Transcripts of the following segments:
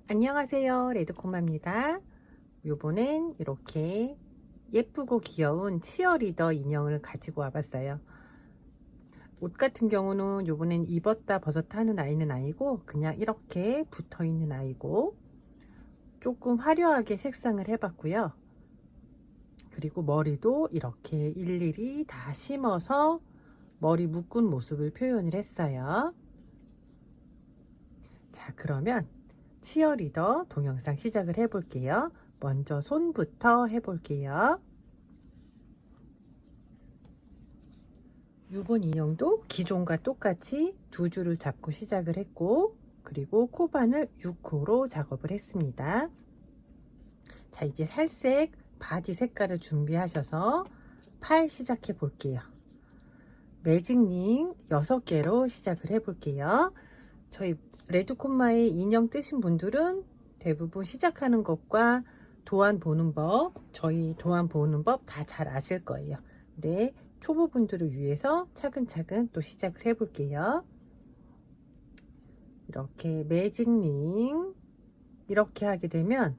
안녕하세요, 레드코마입니다. 요번엔 이렇게 예쁘고 귀여운 치어리더 인형을 가지고 와봤어요. 옷 같은 경우는 요번엔 입었다 벗었다 하는 아이는 아니고 그냥 이렇게 붙어 있는 아이고, 조금 화려하게 색상을 해봤고요. 그리고 머리도 이렇게 일일이 다 심어서 머리 묶은 모습을 표현을 했어요. 자, 그러면 치어리더 동영상 시작을 해 볼게요. 먼저 손부터 해 볼게요. 이번 인형도 기존과 똑같이 두 줄을 잡고 시작을 했고, 그리고 코바늘 6호로 작업을 했습니다. 자, 이제 살색 바지 색깔을 준비하셔서 팔 시작해 볼게요. 매직링 6개로 시작을 해 볼게요. 저희 레드콤마의 인형 뜨신 분들은 대부분 시작하는 것과 도안 보는 법, 저희 도안 보는 법 다 잘 아실 거예요. 근데 초보분들을 위해서 차근차근 또 시작을 해 볼게요. 이렇게 매직링 이렇게 하게 되면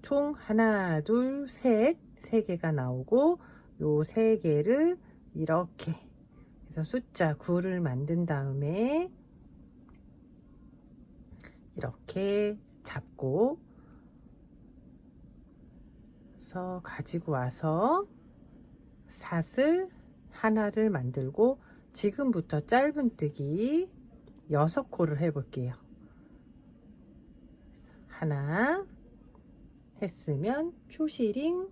총 하나, 둘, 셋, 3개가 나오고, 요 3개를 이렇게 해서 숫자 9를 만든 다음에 이렇게 잡고 가지고 와서 사슬 하나를 만들고, 지금부터 짧은뜨기 6코를 해 볼게요. 하나 했으면 표시링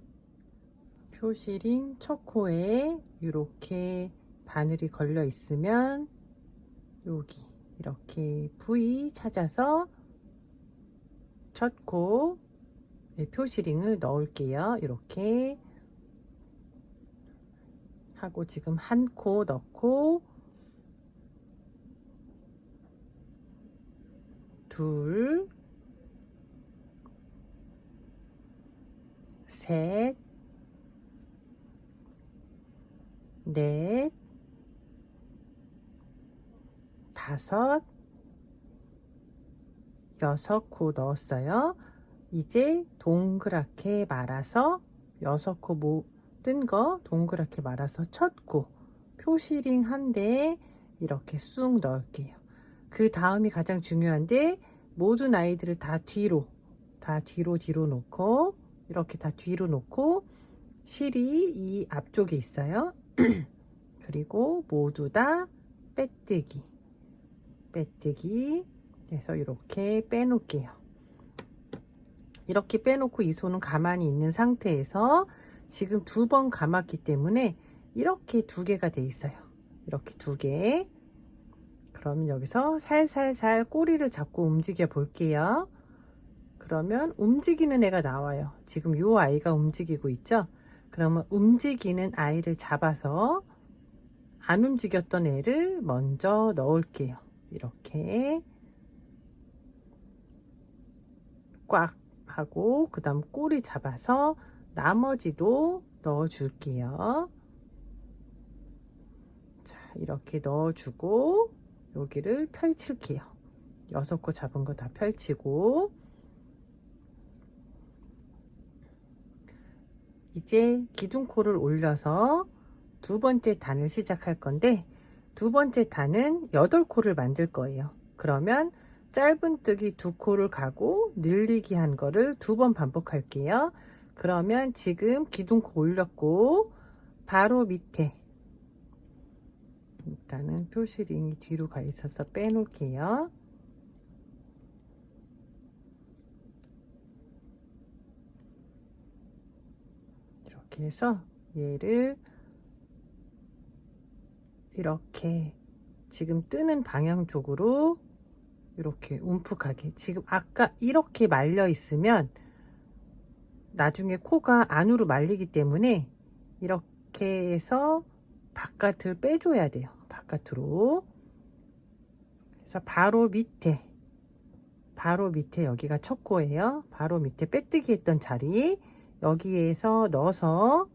첫 코에 이렇게 바늘이 걸려 있으면 여기 이렇게 V 찾아서 첫 코 표시링을 넣을게요. 이렇게 하고 지금 한 코 넣고, 둘, 셋, 넷, 다섯, 6코 넣었어요. 이제 동그랗게 말아서 6코 모든 거 동그랗게 말아서 첫 코 표시링 한데 이렇게 쑥 넣을게요. 그 다음이 가장 중요한데, 모든 아이들을 다 뒤로 놓고, 이렇게 다 뒤로 놓고 실이 이 앞쪽에 있어요. 그리고 모두 다 빼뜨기 해서 이렇게 빼놓을게요. 이렇게 빼놓고 이 손은 가만히 있는 상태에서 지금 2번 감았기 때문에 이렇게 2개가 돼 있어요. 이렇게 2개. 그러면 여기서 살살살 꼬리를 잡고 움직여 볼게요. 그러면 움직이는 애가 나와요. 지금 이 아이가 움직이고 있죠? 그러면 움직이는 아이를 잡아서 안 움직였던 애를 먼저 넣을게요. 이렇게 꽉 하고, 그 다음 꼬리 잡아서 나머지도 넣어 줄게요. 자, 이렇게 넣어주고 여기를 펼칠게요. 6코 잡은 거 다 펼치고, 이제 기둥코를 올려서 2번째 단을 시작할 건데, 2번째 단은 8코를 만들 거예요. 그러면 짧은뜨기 2코를 가고 늘리기 한 거를 2번 반복할게요. 그러면 지금 기둥코 올렸고 바로 밑에, 일단은 표시링이 뒤로 가 있어서 빼놓을게요. 이렇게 해서 얘를 이렇게 지금 뜨는 방향 쪽으로 이렇게 움푹하게, 지금 아까 이렇게 말려 있으면 나중에 코가 안으로 말리기 때문에 이렇게 해서 바깥을 빼줘야 돼요. 바깥으로. 그래서 바로 밑에 여기가 첫 코예요. 바로 밑에 빼뜨기 했던 자리, 여기에서 넣어서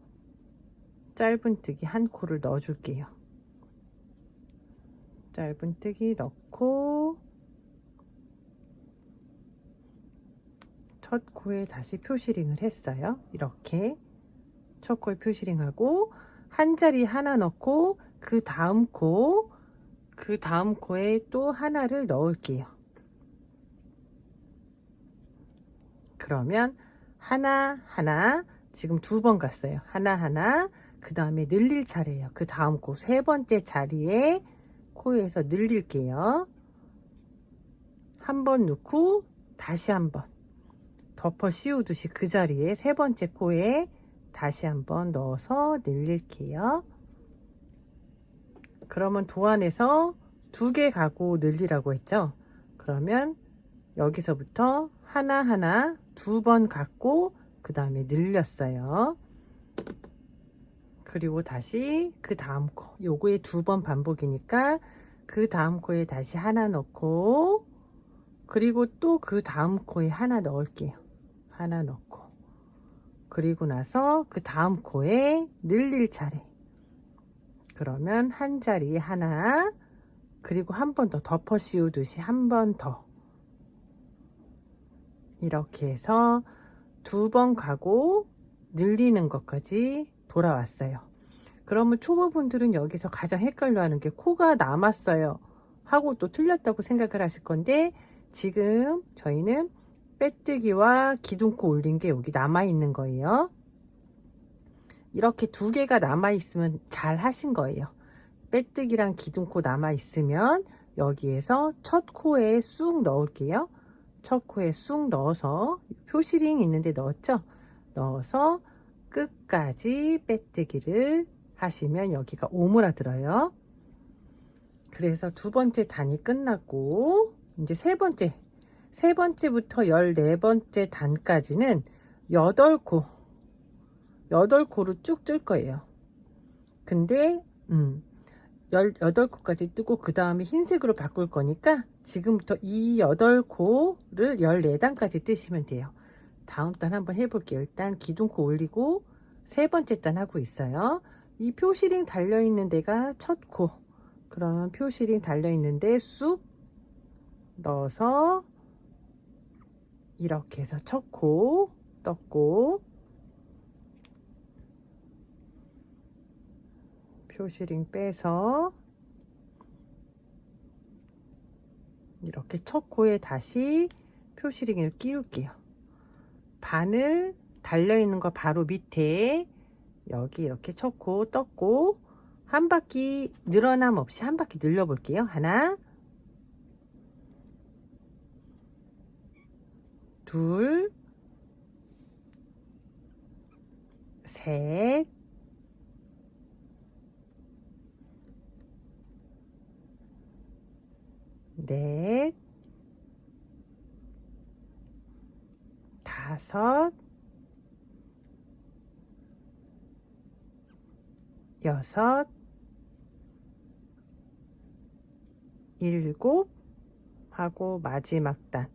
짧은뜨기 한 코를 넣어 줄게요. 짧은뜨기 넣고 첫 코에 다시 표시링을 했어요. 이렇게 첫 코에 표시링하고 한 자리 하나 넣고 그 다음 코에 또 하나를 넣을게요. 그러면 하나 지금 두 번 갔어요. 하나 그 다음에 늘릴 차례예요. 그 다음 코 세 번째 자리에 코에서 늘릴게요. 한 번 넣고 다시 한번 덮어 씌우듯이 그 자리에 세 번째 코에 다시 한번 넣어서 늘릴게요. 그러면 도안에서 두 개 가고 늘리라고 했죠. 그러면 여기서부터 하나 두 번 갖고 그 다음에 늘렸어요. 그리고 다시 그 다음 코 요거에 두 번 반복이니까 그 다음 코에 다시 하나 넣고 그리고 또 그 다음 코에 하나 넣을게요. 하나 넣고 그리고 나서 그 다음 코에 늘릴 차례. 그러면 한 자리에 하나 그리고 한 번 더 덮어 씌우듯이 한 번 더 이렇게 해서 두 번 가고 늘리는 것까지 돌아왔어요. 그러면 초보분들은 여기서 가장 헷갈려 하는 게 코가 남았어요 하고 또 틀렸다고 생각을 하실 건데 지금 저희는 빼뜨기와 기둥코 올린 게 여기 남아 있는 거예요. 이렇게 두 개가 남아 있으면 잘 하신 거예요. 빼뜨기랑 기둥코 남아 있으면 여기에서 첫 코에 쑥 넣을게요. 첫 코에 쑥 넣어서 표시링 있는데 넣었죠. 넣어서 끝까지 빼뜨기를 하시면 여기가 오므라들어요. 그래서 두 번째 단이 끝났고 이제 세 번째부터 14번째 단까지는 8코로 쭉 뜰 거예요. 근데 18코까지 뜨고 그 다음에 흰색으로 바꿀 거니까 지금부터 이 8코를 14단까지 뜨시면 돼요. 다음 단 한번 해볼게요. 일단 기둥코 올리고 세 번째 단 하고 있어요. 이 표시링 달려 있는 데가 첫 코. 그러면 표시링 달려 있는데 쑥 넣어서 이렇게 해서 첫 코 떴고 표시링 빼서 이렇게 첫 코에 다시 표시링을 끼울게요. 바늘 달려있는 거 바로 밑에 여기 이렇게 첫 코 떴고 한 바퀴 늘어남 없이 한 바퀴 늘려 볼게요. 하나 둘 셋 넷 다섯 여섯 일곱 하고 마지막 단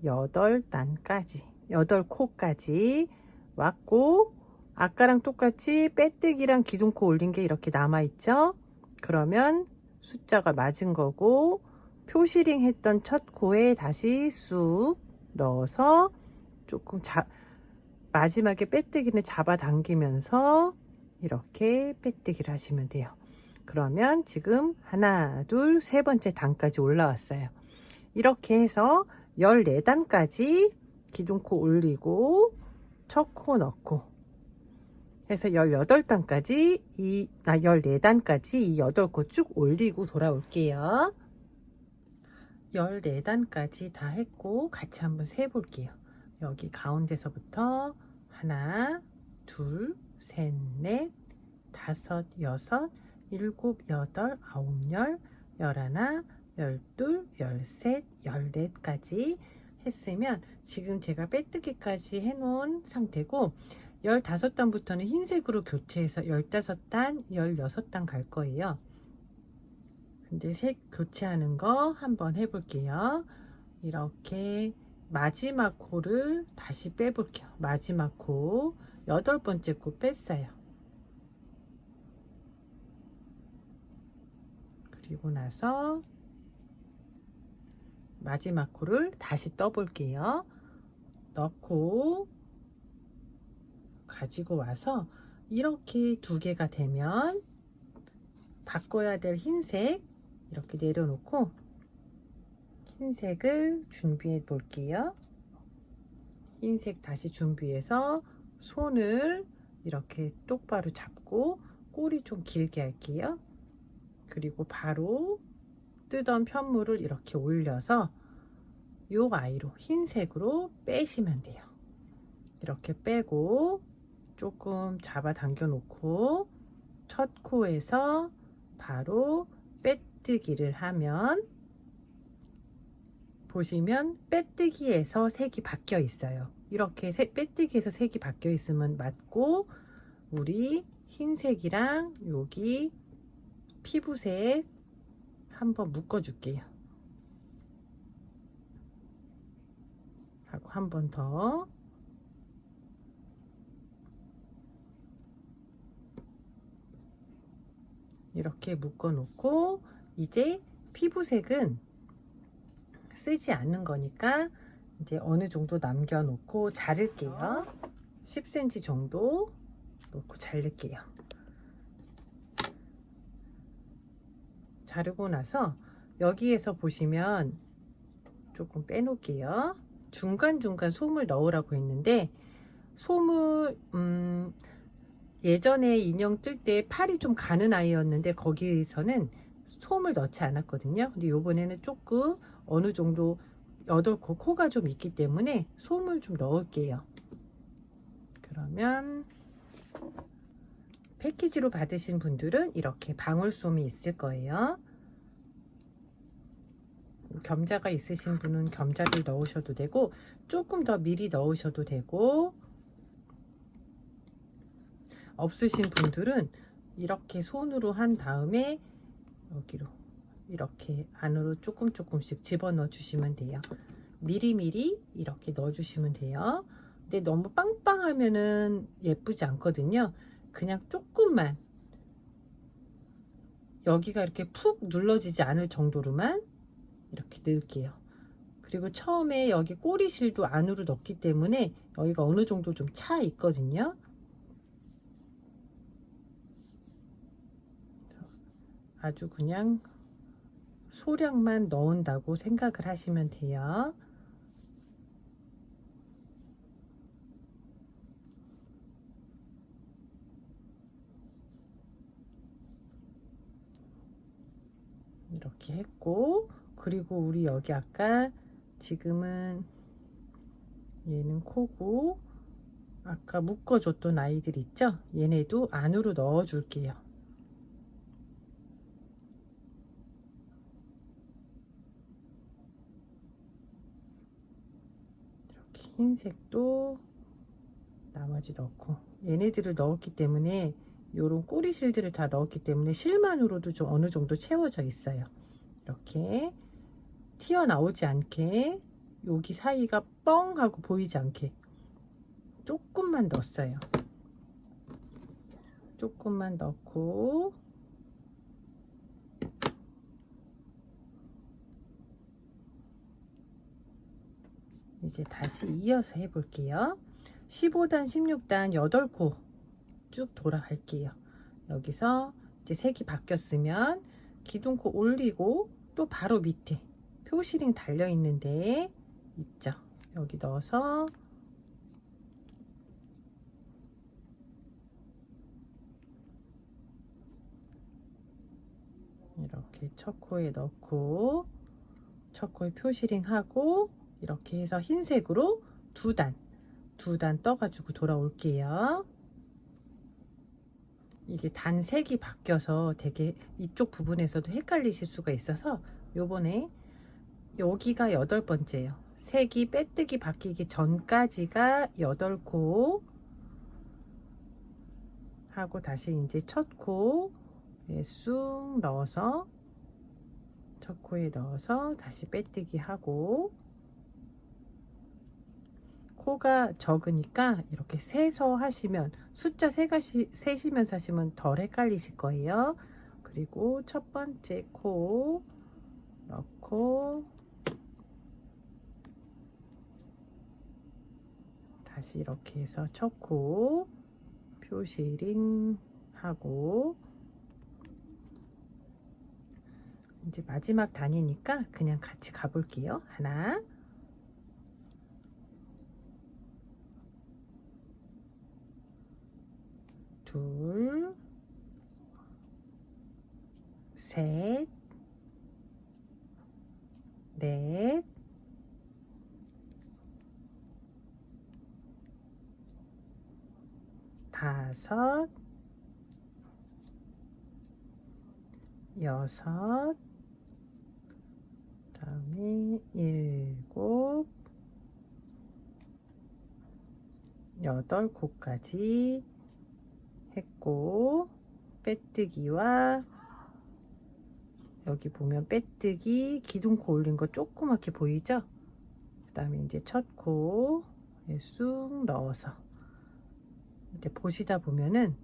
8단까지 8코까지 왔고 아까랑 똑같이 빼뜨기랑 기둥코 올린 게 이렇게 남아 있죠. 그러면 숫자가 맞은 거고 표시링 했던 첫 코에 다시 쑥 넣어서 조금 마지막에 빼뜨기는 잡아당기면서 이렇게 빼뜨기를 하시면 돼요. 그러면 지금 하나 둘 세 번째 단까지 올라왔어요. 이렇게 해서 14단까지 기둥코 올리고 첫 코 넣고 해서 18단까지 14단까지 이 8코 쭉 올리고 돌아올게요. 14단까지 다 했고 같이 한번 세 볼게요. 여기 가운데서부터 하나 둘 셋 넷 다섯 여섯 일곱 여덟 아홉 열 열하나 열둘 열셋 열넷까지 했으면 지금 제가 빼뜨기까지 해 놓은 상태고 15단부터는 흰색으로 교체해서 15단 16단 갈 거예요. 근데 색 교체하는 거 한번 해볼게요. 이렇게 마지막 코를 다시 빼볼게요. 마지막 코 8번째 코 뺐어요. 그리고 나서 마지막 코를 다시 떠볼게요. 넣고 가지고 와서 이렇게 두 개가 되면 바꿔야 될 흰색 이렇게 내려놓고 흰색을 준비해 볼게요. 흰색 다시 준비해서 손을 이렇게 똑바로 잡고 꼬리 좀 길게 할게요. 그리고 바로 뜨던 편물을 이렇게 올려서 요 아이로 흰색으로 빼시면 돼요. 이렇게 빼고 조금 잡아 당겨 놓고 첫 코에서 바로 빼뜨기를 하면 보시면 빼뜨기에서 색이 바뀌어 있어요. 이렇게 빼뜨기에서 색이 바뀌어 있으면 맞고 우리 흰색이랑 여기 피부색 한번 묶어 줄게요. 하고 한 번 더 이렇게 묶어 놓고 이제 피부색은 쓰지 않는 거니까 이제 어느 정도 남겨 놓고 자를게요. 10cm 정도 놓고 자를게요. 자르고 나서 여기에서 보시면 조금 빼놓을게요. 중간중간 솜을 넣으라고 했는데 솜을 예전에 인형 뜰 때 팔이 좀 가는 아이였는데 거기서는 솜을 넣지 않았거든요. 근데 요번에는 조금 어느 정도 8코 코가 좀 있기 때문에 솜을 좀 넣을게요. 그러면 패키지로 받으신 분들은 이렇게 방울솜이 있을 거예요. 겸자가 있으신 분은 겸자를 넣으셔도 되고 조금 더 미리 넣으셔도 되고 없으신 분들은 이렇게 손으로 한 다음에 여기로 이렇게 안으로 조금씩 집어넣어 주시면 돼요. 미리미리 이렇게 넣어 주시면 돼요. 근데 너무 빵빵하면은 예쁘지 않거든요. 그냥 조금만 여기가 이렇게 푹 눌러지지 않을 정도로만 이렇게 넣을게요. 그리고 처음에 여기 꼬리실도 안으로 넣기 때문에 여기가 어느 정도 좀 차 있거든요. 아주 그냥 소량만 넣은다고 생각을 하시면 돼요. 이렇게 했고 그리고 우리 여기 아까 지금은 얘는 코고 아까 묶어줬던 아이들 있죠? 얘네도 안으로 넣어 줄게요. 이렇게 흰색도 나머지 넣고 얘네들을 넣었기 때문에 요런 꼬리실들을 다 넣었기 때문에 실만으로도 좀 어느 정도 채워져 있어요. 이렇게 튀어나오지 않게 여기 사이가 뻥 하고 보이지 않게 조금만 넣었어요. 조금만 넣고 이제 다시 이어서 해 볼게요. 15단 16단 8코 쭉 돌아갈게요. 여기서 이제 색이 바뀌었으면 기둥코 올리고 또 바로 밑에 표시링 달려 있는데 있죠. 여기 넣어서 이렇게 첫 코에 넣고 첫 코에 표시링 하고 이렇게 해서 흰색으로 두 단 떠가지고 돌아올게요. 이게 단색이 바뀌어서 되게 이쪽 부분에서도 헷갈리실 수가 있어서 요번에 여기가 8번째예요. 색이 빼뜨기 바뀌기 전까지가 8코 하고 다시 이제 첫 코에 쑥 넣어서 첫 코에 넣어서 다시 빼뜨기 하고 코가 적으니까 이렇게 세서 하시면 숫자 세시면서 하시면 덜 헷갈리실 거예요. 그리고 첫 번째 코 넣고 다시 이렇게 해서 첫 코 표시링 하고, 이제 마지막 단이니까 그냥 같이 가볼게요. 하나, 둘, 셋, 넷, 다섯, 여섯, 그다음에 일곱, 여덟 코까지 했고, 빼뜨기와 여기 보면 빼뜨기 기둥코 올린 거 조그맣게 보이죠? 그 다음에 이제 첫 코에 쑥 넣어서, 이제 보시다 보면은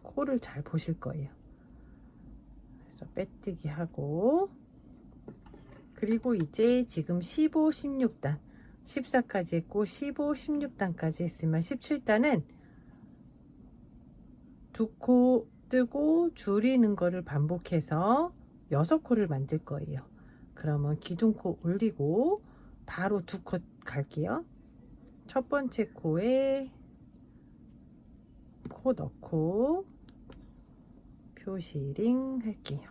코를 잘 보실 거예요. 그래서 빼뜨기 하고, 그리고 이제 지금 15, 16단 14까지 했고 15, 16단까지 했으면 17단은 두 코 뜨고 줄이는 거를 반복해서 6코를 만들 거예요. 그러면 기둥코 올리고 바로 두 코 갈게요. 첫 번째 코에 코 넣고 표시링 할게요.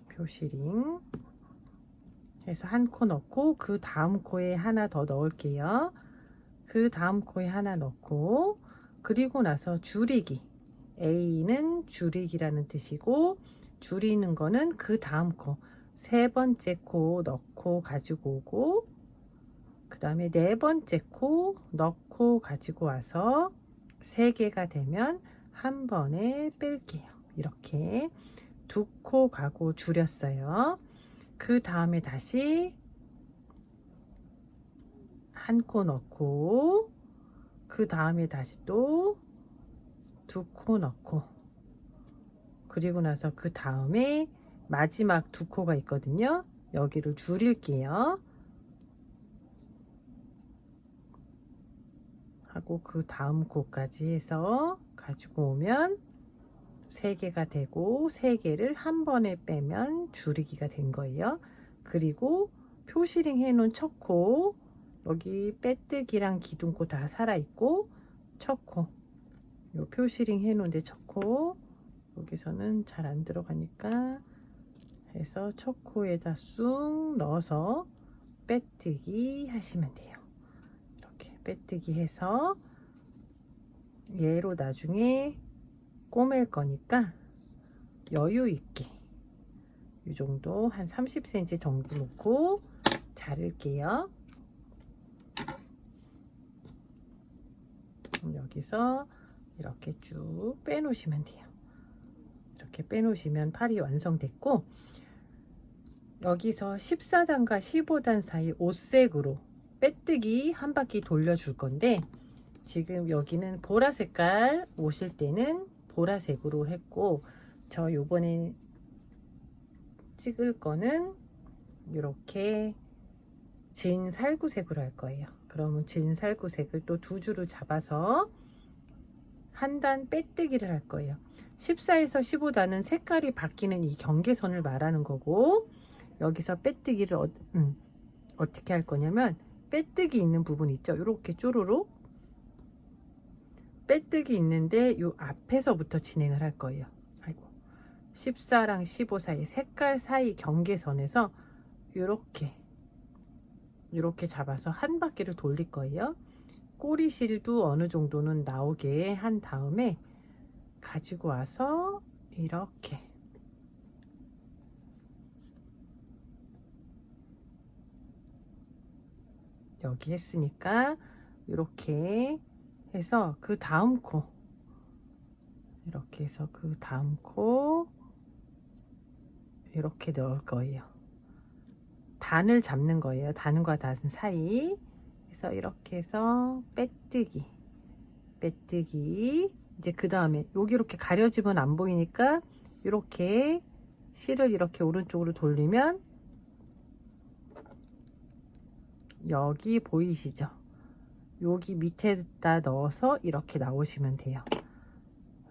표시링 해서 한 코 넣고, 그 다음 코에 하나 더 넣을게요. 그 다음 코에 하나 넣고, 그리고 나서 줄이기, A는 줄이기라는 뜻이고, 줄이는 거는 그 다음 코 세 번째 코 넣고 가지고 오고, 그 다음에 네 번째 코 넣고 가지고 와서 3개가 되면 한 번에 뺄게요. 이렇게 두 코 가고 줄였어요. 그 다음에 다시 한 코 넣고, 그 다음에 다시 또 두 코 넣고, 그리고 나서 그 다음에 마지막 두 코가 있거든요. 여기를 줄일게요. 하고 그 다음 코까지 해서 가지고 오면 3개가 되고, 3개를 한 번에 빼면 줄이기가 된 거예요. 그리고 표시링 해 놓은 첫 코, 여기 빼뜨기랑 기둥코 다 살아있고, 첫 코, 요 표시링 해 놓은데 첫 코, 여기서는 잘 안 들어가니까 해서 첫 코에다 쑥 넣어서 빼뜨기 하시면 돼요. 이렇게 빼뜨기 해서 얘로 나중에 꼬맬 거니까 여유 있게 이 정도 한 30cm 정도 놓고 자를게요. 여기서 이렇게 쭉 빼놓으시면 돼요. 이렇게 빼놓으시면 팔이 완성됐고, 여기서 14단과 15단 사이 옷색으로 빼뜨기 한 바퀴 돌려줄 건데, 지금 여기는 보라 색깔 오실 때는 보라색으로 했고, 저 요번에 찍을 거는 이렇게 진 살구색으로 할 거예요. 그러면 진 살구색을 또 두 줄을 잡아서 한 단 빼뜨기를 할 거예요. 14에서 15단은 색깔이 바뀌는 이 경계선을 말하는 거고, 여기서 빼뜨기를 어떻게 할 거냐면, 빼뜨기 있는 부분 있죠? 이렇게 쪼로록 빼뜨기 있는데 요 앞에서부터 진행을 할 거예요. 아이고, 14랑 15 사이 색깔 사이 경계선에서 이렇게 잡아서 한 바퀴를 돌릴 거예요. 꼬리실도 어느 정도는 나오게 한 다음에 가지고 와서 이렇게 여기 했으니까 이렇게 해서 그 다음 코, 이렇게 해서 그 다음 코 이렇게 넣을 거예요. 단을 잡는 거예요. 단과 단 사이. 그래서 이렇게 해서 빼뜨기 이제 그 다음에 여기 이렇게 가려지면 안 보이니까 이렇게 실을 이렇게 오른쪽으로 돌리면 여기 보이시죠? 여기 밑에다 넣어서 이렇게 나오시면 돼요.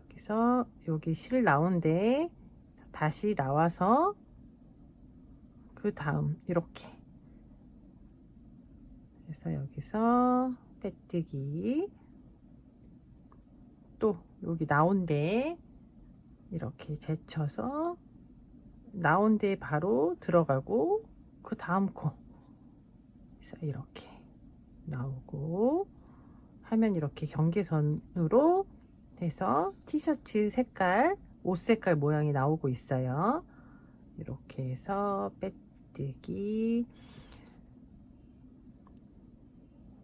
여기서 여기 실 나온데 다시 나와서 그 다음 이렇게 그래서 여기서 빼뜨기, 또 여기 나온데 이렇게 제쳐서 나온데 바로 들어가고 그 다음 코 그래서 이렇게 나오고 하면 이렇게 경계선으로 해서 티셔츠 색깔, 옷 색깔 모양이 나오고 있어요. 이렇게 해서 빼뜨기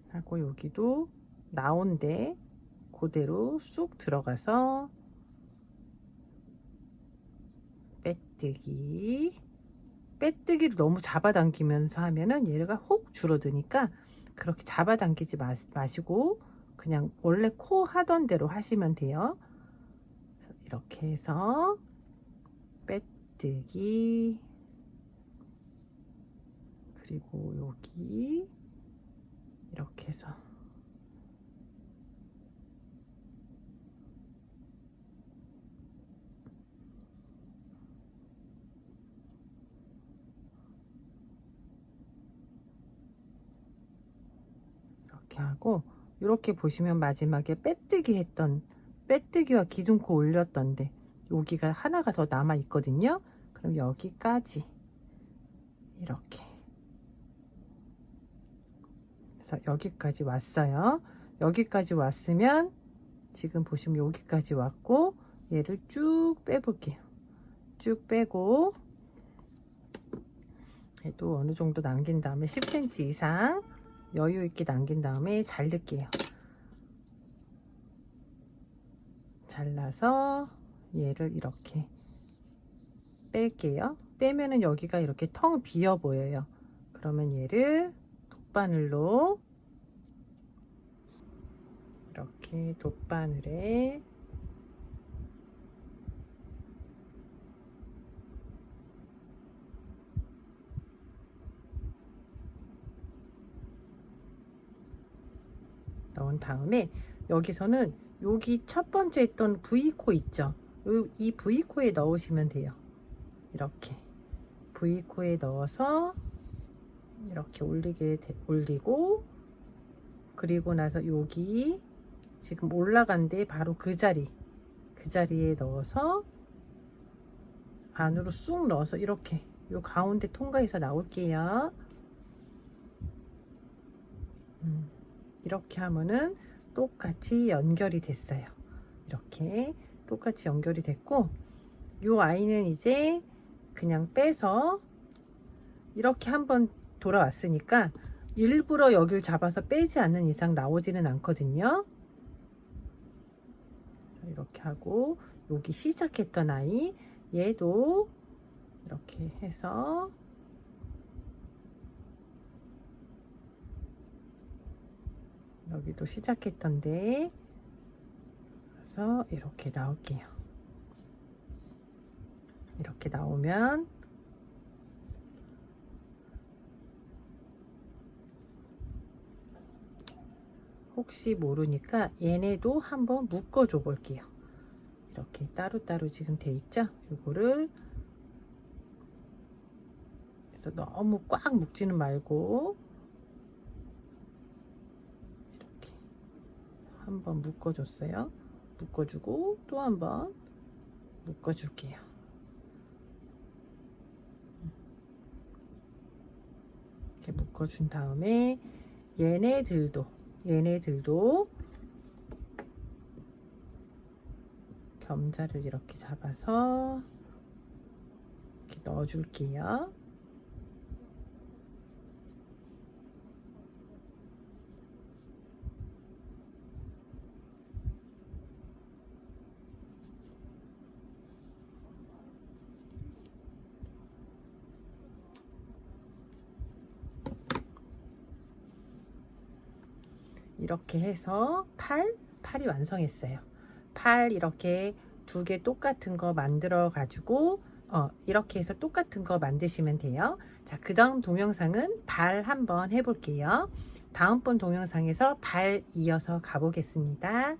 하고 여기도 나온데 그대로 쑥 들어가서 빼뜨기. 빼뜨기를 너무 잡아당기면서 하면은 얘가 훅 줄어드니까 그렇게 잡아당기지 마시고 그냥 원래 코 하던 대로 하시면 돼요. 이렇게 해서 빼뜨기, 그리고 여기 이렇게 해서 이렇게 하고, 이렇게 보시면 마지막에 빼뜨기와 기둥코 올렸던데 여기가 하나가 더 남아 있거든요. 그럼 여기까지 이렇게 그래서 여기까지 왔어요. 여기까지 왔으면 지금 보시면 여기까지 왔고 얘를 쭉 빼볼게요. 쭉 빼고 얘도 어느 정도 남긴 다음에 10cm 이상 여유 있게 남긴 다음에 자를게요. 잘라서 얘를 이렇게 뺄게요. 빼면은 여기가 이렇게 텅 비어 보여요. 그러면 얘를 돗바늘로 이렇게 돗바늘에 넣은 다음에 여기서는 여기 첫 번째 했던 V코 있죠? 이 V코에 넣으시면 돼요. 이렇게 V코에 넣어서 이렇게 올리고, 그리고 나서 여기 지금 올라간 데 바로 그 자리에 넣어서 안으로 쑥 넣어서 이렇게 요 가운데 통과해서 나올게요. 이렇게 하면은 똑같이 연결이 됐어요. 이렇게 똑같이 연결이 됐고, 요 아이는 이제 그냥 빼서 이렇게 한번 돌아왔으니까 일부러 여기를 잡아서 빼지 않는 이상 나오지는 않거든요. 이렇게 하고 여기 시작했던 아이 얘도 이렇게 해서 여기도 시작했던데 그래서 이렇게 나올게요. 이렇게 나오면 혹시 모르니까 얘네도 한번 묶어 줘 볼게요. 이렇게 따로따로 지금 돼 있죠? 요거를 그래서 너무 꽉 묶지는 말고 이렇게 한번 묶어 줬어요. 묶어 주고 또 한번 묶어 줄게요. 이렇게 묶어 준 다음에 얘네들도 겸자를 이렇게 잡아서 이렇게 넣어 줄게요. 이렇게 해서 팔이 완성했어요. 팔 이렇게 두 개 똑같은 거 만들어 가지고 이렇게 해서 똑같은 거 만드시면 돼요. 자, 그 다음 동영상은 발 한번 해볼게요. 다음번 동영상에서 발 이어서 가보겠습니다.